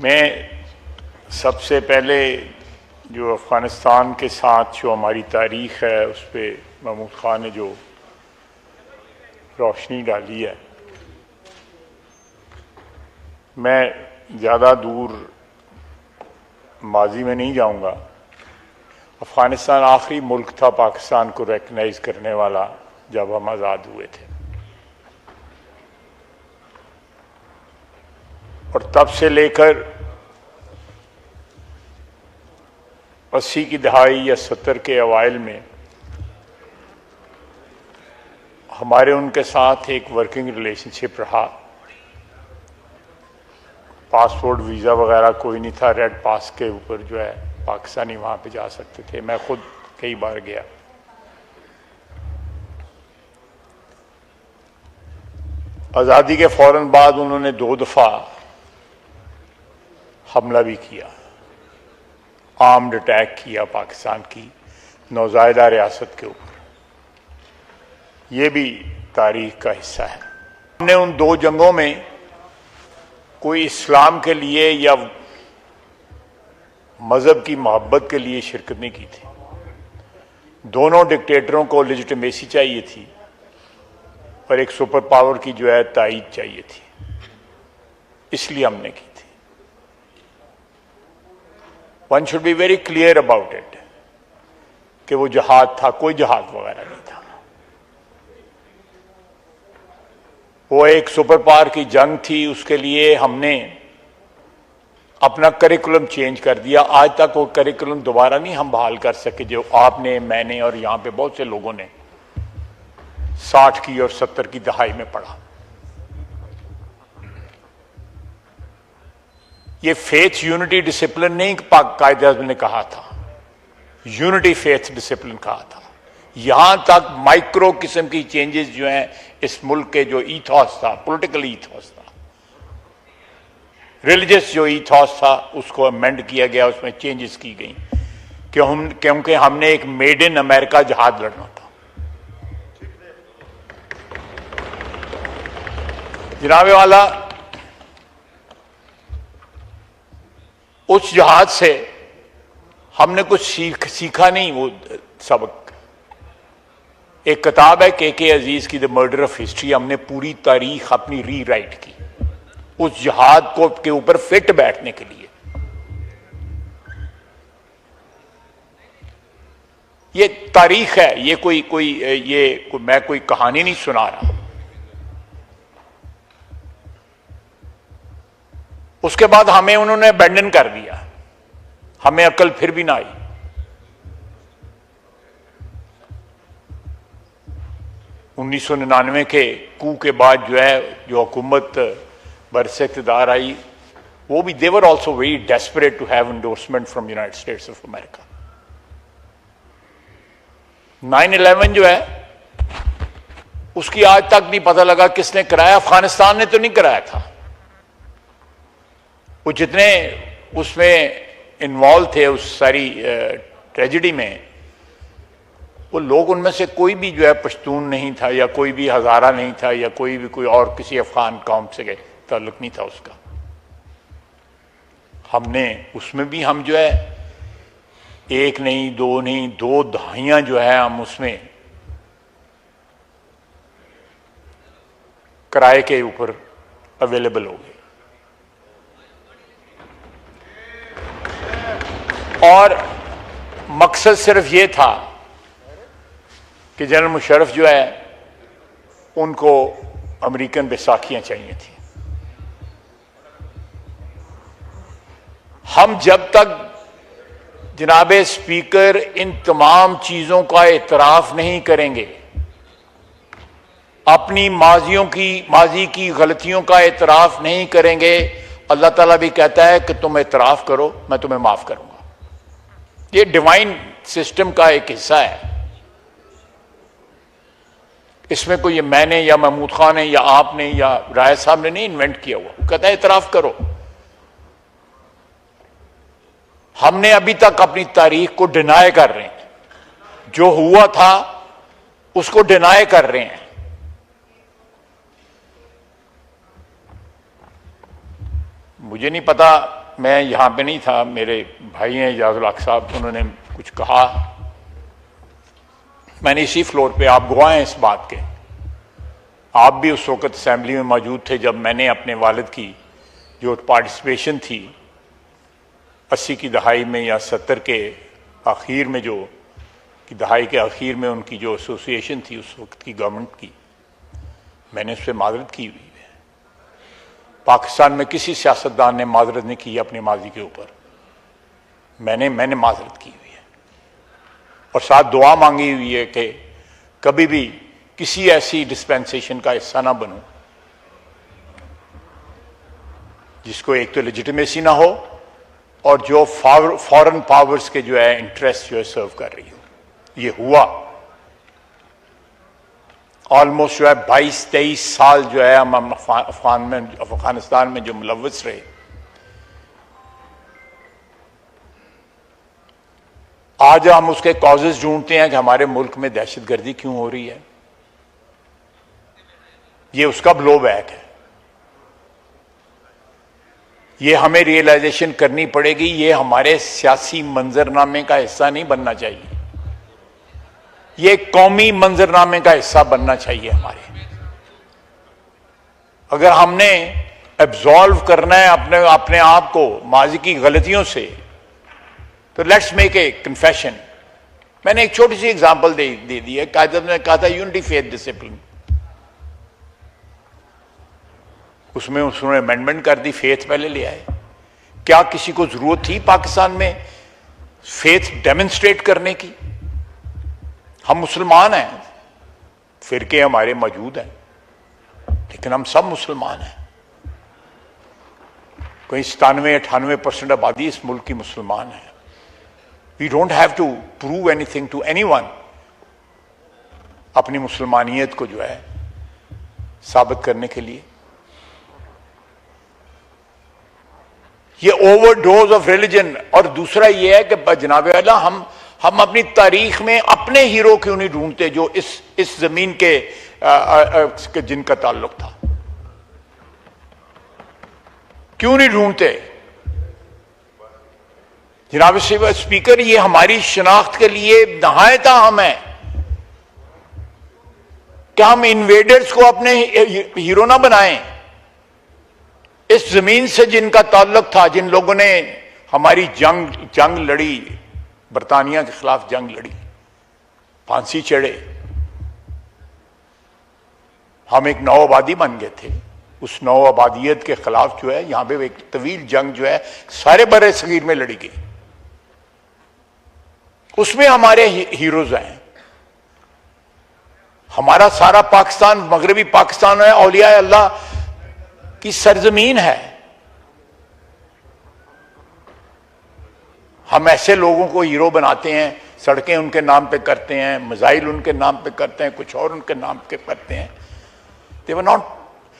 मैं सबसे पहले जो अफ़गानिस्तान के साथ जो हमारी तारीख़ है उस पर महमूद ख़ान ने जो रोशनी डाली है, मैं ज़्यादा दूर माजी में नहीं जाऊंगा। अफ़गानिस्तान आखिरी मुल्क था पाकिस्तान को रिकग्नाइज करने वाला जब हम आज़ाद हुए थे, और तब से लेकर 80 की दहाई या 70 के अवाइल में हमारे उनके साथ एक वर्किंग रिलेशनशिप रहा। पासपोर्ट वीज़ा वगैरह कोई नहीं था, रेड पास के ऊपर जो है पाकिस्तानी वहाँ पे जा सकते थे। मैं खुद कई बार गया। आज़ादी के फ़ौरन बाद उन्होंने 2 दफ़ा हमला भी किया, आर्म्ड अटैक किया पाकिस्तान की नौज़ायदा रियासत के ऊपर। ये भी तारीख का हिस्सा है। हमने उन 2 जंगों में कोई इस्लाम के लिए या मज़हब की मोहब्बत के लिए शिरकत नहीं की थी। दोनों डिक्टेटरों को लेजिटिमेसी चाहिए थी और एक सुपर पावर की जो है तायीद चाहिए थी, इसलिए हमने की थी। One should be very clear about it कि वो जहाद था, कोई जहाद वगैरह नहीं था। वो एक सुपर पावर की जंग थी, उसके लिए हमने अपना करिकुलम चेंज कर दिया। आज तक वो करिकुलम दोबारा नहीं हम बहाल कर सके जो आपने, मैंने और यहां पे बहुत से लोगों ने 60 की और 70 की दहाई में पढ़ा। ये फेथ यूनिटी डिसिप्लिन नहीं कायदे आज़म ने कहा था, यूनिटी फेथ डिसिप्लिन कहा था। यहां तक माइक्रो किस्म की चेंजेस जो हैं इस मुल्क के जो ईथॉस था, पॉलिटिकल ईथॉस था, रिलीजियस जो ईथॉस था, उसको अमेंड किया गया, उसमें चेंजेस की गई क्योंकि हमने एक मेड इन अमेरिका जहाज लड़ना था। जनाबे वाला, उस जहाज से हमने कुछ सीखा नहीं वो सबक। एक किताब है के अजीज की, द मर्डर ऑफ हिस्ट्री। हमने पूरी तारीख अपनी री राइट की उस जहाज को के ऊपर फिट बैठने के लिए। ये तारीख है, ये मैं कोई कहानी नहीं सुना रहा। उसके बाद हमें उन्होंने अबैंडन कर दिया, हमें अकल फिर भी ना आई। उन्नीस 1999 के कू के बाद जो है जो हुकूमत बरसे इक़्तिदार आई, वो भी they were also very desperate to have endorsement from United States of America. 9/11 जो है उसकी आज तक नहीं पता लगा किसने कराया। अफगानिस्तान ने तो नहीं कराया था। वो जितने उसमें इन्वॉल्व थे उस सारी ट्रेजेडी में, वो लोग, उनमें से कोई भी जो है पश्तून नहीं था, या कोई भी हजारा नहीं था, या कोई भी कोई और किसी अफगान कौम से ताल्लुक नहीं था उसका। हमने उसमें भी हम जो है 1 नहीं 2 नहीं 2 दहाइयां जो है हम उसमें किराए के ऊपर अवेलेबल हो गए। और मकसद सिर्फ ये था कि जनरल मुशर्रफ जो है उनको अमेरिकन बैसाखियां चाहिए थी। हम जब तक जनाबे स्पीकर इन तमाम चीजों का एतराफ नहीं करेंगे, अपनी माजी की गलतियों का एतराफ नहीं करेंगे, अल्लाह ताला भी कहता है कि तुम एतराफ करो, मैं तुम्हें माफ करूंगा। ये डिवाइन सिस्टम का एक हिस्सा है। इसमें कोई ये मैंने या महमूद खान ने या आपने या राय साहब ने नहीं इन्वेंट किया हुआ। वो कहता है इतराफ करो। हमने अभी तक अपनी तारीख को डिनाई कर रहे हैं, जो हुआ था उसको डिनाई कर रहे हैं। मुझे नहीं पता, मैं यहाँ पे नहीं था, मेरे भाई हैं इजाजुल हक साहब, उन्होंने कुछ कहा, मैंने इसी फ्लोर पे, आप गवाह हैं इस बात के, आप भी उस वक्त असेंबली में मौजूद थे जब मैंने अपने वालिद की जो पार्टिसिपेशन थी 80 की दहाई में या 70 के आखिर में, जो की दहाई के आखिर में उनकी जो एसोसिएशन थी उस वक्त की गवर्नमेंट की, मैंने उससे माजरत की हुई है। पाकिस्तान में किसी सियासतदान ने माजरत नहीं की अपनी माजी के ऊपर, मैंने माजरत की हुई है और साथ दुआ मांगी हुई है कि कभी भी किसी ऐसी डिस्पेंसेशन का हिस्सा ना बनूं जिसको एक तो लेजिटिमेसी ना हो और जो फॉरेन पावर्स के जो है इंटरेस्ट जो है सर्व कर रही हो। ये हुआ ऑलमोस्ट जो है 22-23 साल जो है हम अफगानिस्तान में जो मुलव्वस रहे, आज हम उसके कॉजेज ढूंढते हैं कि हमारे मुल्क में दहशतगर्दी क्यों हो रही है। ये उसका ब्लो बैक है। ये हमें रियलाइजेशन करनी पड़ेगी, ये हमारे सियासी मंजरनामे का हिस्सा नहीं बनना चाहिए, ये कौमी मंजरनामे का हिस्सा बनना चाहिए हमारे। अगर हमने एब्जॉल्व करना है अपने आप को माजी की गलतियों से, तो लेट्स मेक ए कन्फेशन। मैंने एक छोटी सी एग्जांपल दे दी है। कायदे ने कहा था यूनिटी फेथ डिसिप्लिन, उसमें उसने अमेंडमेंट कर दी, फेथ पहले ले आए। क्या किसी को जरूरत थी पाकिस्तान में फेथ डेमोन्स्ट्रेट करने की? हम मुसलमान हैं, फिरके हमारे मौजूद हैं, लेकिन हम सब मुसलमान हैं। कोई 97-98% आबादी इस मुल्क की मुसलमान है। We don't have to prove anything to anyone अपनी मुसलमानियत को जो है साबित करने के लिए। ये ओवरडोज ऑफ रिलीजन। और दूसरा ये है कि जनाब अल्लाह हम अपनी तारीख में अपने हीरो क्यों नहीं ढूंढते जो इस जमीन के जिनका ताल्लुक था, क्यों नहीं ढूंढते? जनाब स्पीकर, ये हमारी शनाख्त के लिए नहायत अहम है कि हम इन्वेडर्स को अपने हीरो ना बनाएं। इस जमीन से जिनका ताल्लुक था, जिन लोगों ने हमारी जंग लड़ी, बरतानिया के खिलाफ जंग लड़ी, फांसी चढ़े, हम एक नौ आबादी बन गए थे। उस नौ आबादियत के खिलाफ जो है यहां पे एक तवील जंग जो है सारे बड़े सगीर में लड़ी गई, उसमें हमारे हीरोज हैं। हमारा सारा पाकिस्तान मगरबी पाकिस्तान है, औलिया अल्लाह की सरजमीन है। हम ऐसे लोगों को हीरो बनाते हैं, सड़कें उनके नाम पे करते हैं, मिसाइल उनके नाम पे करते हैं, कुछ और उनके नाम पे करते हैं। दे वर नॉट।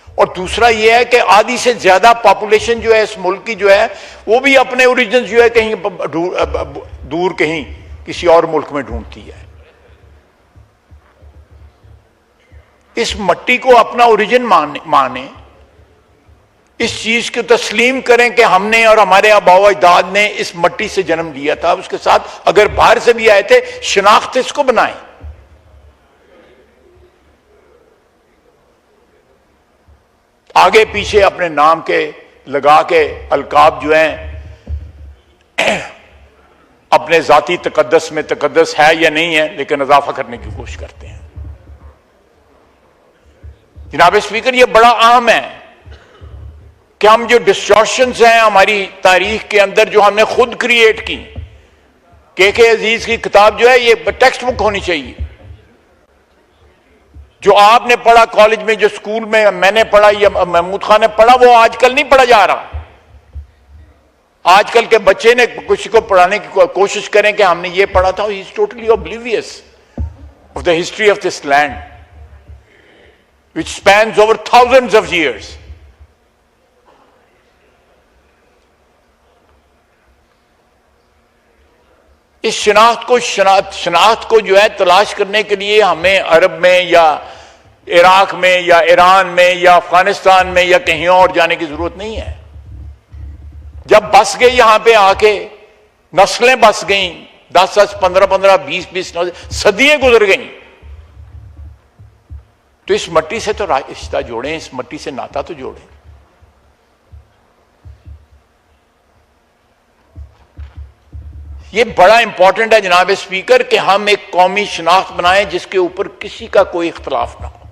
और दूसरा यह है कि आधी से ज्यादा पॉपुलेशन जो है इस मुल्क की जो है वो भी अपने ओरिजिन जो है कहीं दूर कहीं किसी और मुल्क में ढूंढती है। इस मट्टी को अपना ओरिजिन माने, इस चीज को तस्लीम करें कि हमने और हमारे आबाओ अजदाद ने इस मट्टी से जन्म लिया था। उसके साथ अगर बाहर से भी आए थे, शनाख्त इसको बनाएं। आगे पीछे अपने नाम के लगा के अलकाब जो हैं अपने जाती तकद्दस में तकद्दस है या नहीं है, लेकिन इजाफा करने की कोशिश करते हैं। जनाब स्पीकर, यह बड़ा अहम है कि हम जो डिस्टॉर्शंस हैं हमारी तारीख के अंदर जो हमने खुद क्रिएट की, के अजीज की किताब जो है ये टेक्स्ट बुक होनी चाहिए। जो आपने पढ़ा कॉलेज में, जो स्कूल में मैंने पढ़ा या महमूद खान ने पढ़ा, वो आजकल नहीं पढ़ा जा रहा। आजकल के बच्चे ने किसी को पढ़ाने की कोशिश करें कि हमने ये पढ़ा था, he is totally oblivious of the history of this land which spans over thousands of years. इस शनाख्त को जो है तलाश करने के लिए हमें अरब में या इराक में या ईरान में या अफगानिस्तान में या कहीं और जाने की जरूरत नहीं है। जब बस गए यहां पे आके, नस्लें बस गई, 10-10, 15-15, 20-20 सदियां गुजर गई, तो इस मट्टी से तो रिश्ता जोड़ें, इस मट्टी से नाता तो जोड़ें। ये बड़ा इंपॉर्टेंट है जनाब स्पीकर कि हम एक कौमी शनाख्त बनाएं जिसके ऊपर किसी का कोई इख्तलाफ ना हो।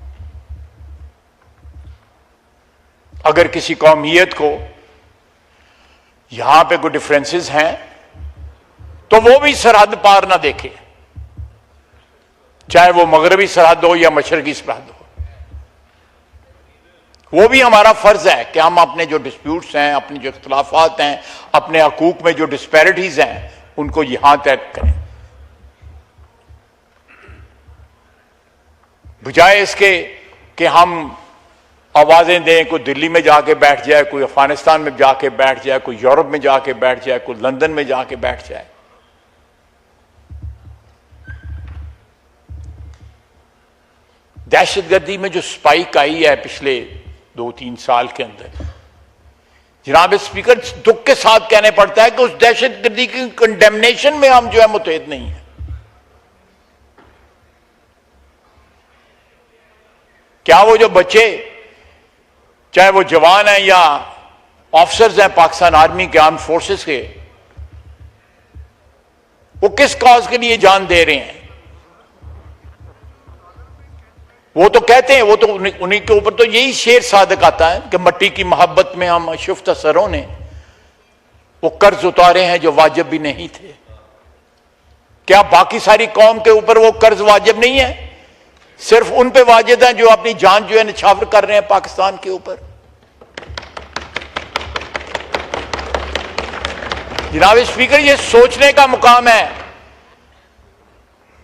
अगर किसी कौमियत को यहां पे कोई डिफरेंसेस हैं तो वो भी सरहद पार ना देखे, चाहे वो मगरबी सरहद हो या मशरकी सरहद हो। वो भी हमारा फर्ज है कि हम अपने जो डिस्प्यूट्स हैं, अपने जो इख्तलाफात हैं, अपने हकूक में जो डिस्पैरिटीज हैं, उनको यहां तक करें, बजाय इसके कि हम आवाजें दें, कोई दिल्ली में जाके बैठ जाए, कोई अफगानिस्तान में जाके बैठ जाए, कोई यूरोप में जाके बैठ जाए, कोई लंदन में जाके बैठ जाए। दहशतगर्दी में जो स्पाइक आई है पिछले 2-3 साल के अंदर, जनाब स्पीकर दुख के साथ कहने पड़ता है कि उस दहशतगर्दी की कंडेमनेशन में हम जो है मुतहद नहीं है। क्या वो जो बच्चे, चाहे वो जवान हैं या ऑफिसर्स हैं पाकिस्तान आर्मी के, आर्म फोर्सेस के, वो किस कॉज के लिए जान दे रहे हैं? वो तो कहते हैं, वो तो उन्हीं के ऊपर तो यही शेर सादक आता है कि मट्टी की मोहब्बत में हम शुफ्ता सरों ने वो कर्ज उतारे हैं जो वाजिब भी नहीं थे। क्या बाकी सारी कौम के ऊपर वो कर्ज वाजिब नहीं है? सिर्फ उन पे वाजिब है जो अपनी जान जो है निछावर कर रहे हैं पाकिस्तान के ऊपर। जनाब स्पीकर, ये सोचने का मुकाम है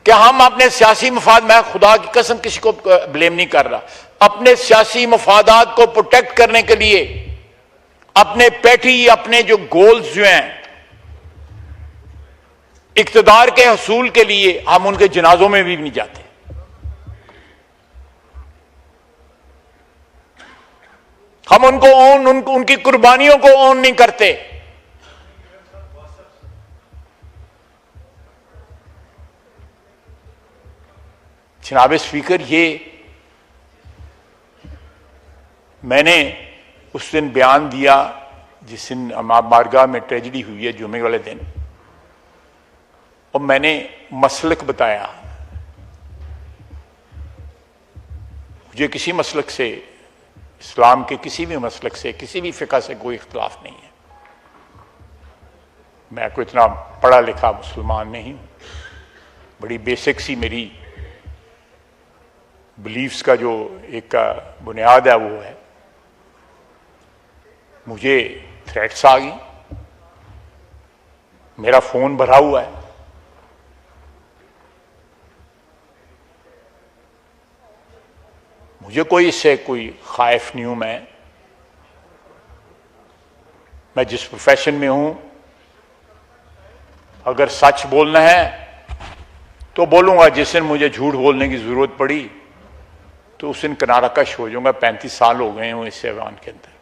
कि हम अपने सियासी मफाद, मैं खुदा की कसम किसी को ब्लेम नहीं कर रहा, अपने सियासी मफादात को प्रोटेक्ट करने के लिए, अपने पैठी, अपने जो गोल्स जो हैं इक्तदार के हसूल के लिए, हम उनके जनाजों में भी नहीं जाते। हम उनकी कुर्बानियों को ऑन नहीं करते। जनाब स्पीकर, ये मैंने उस दिन बयान दिया जिस दिन बारगाह में ट्रेजिडी हुई है जुमे वाले दिन, और मैंने मसलक बताया। मुझे किसी मसलक से, इस्लाम के किसी भी मसलक से, किसी भी फ़िक़ा से कोई इख्तलाफ नहीं है। मैं कोई इतना पढ़ा लिखा मुसलमान नहीं हूं। बड़ी बेसिक सी मेरी बिलीफ्स का जो एक बुनियाद है वो है। मुझे थ्रेट्स आ गई, मेरा फोन भरा हुआ है, मुझे कोई इससे कोई खाइफ नहीं हूं। मैं जिस प्रोफेशन में हूं, अगर सच बोलना है तो बोलूंगा। जिस दिन मुझे झूठ बोलने की जरूरत पड़ी तो उस दिन किनारा कश हो जाऊंगा। 35 साल हो गए हूं इस ऐवान के अंदर।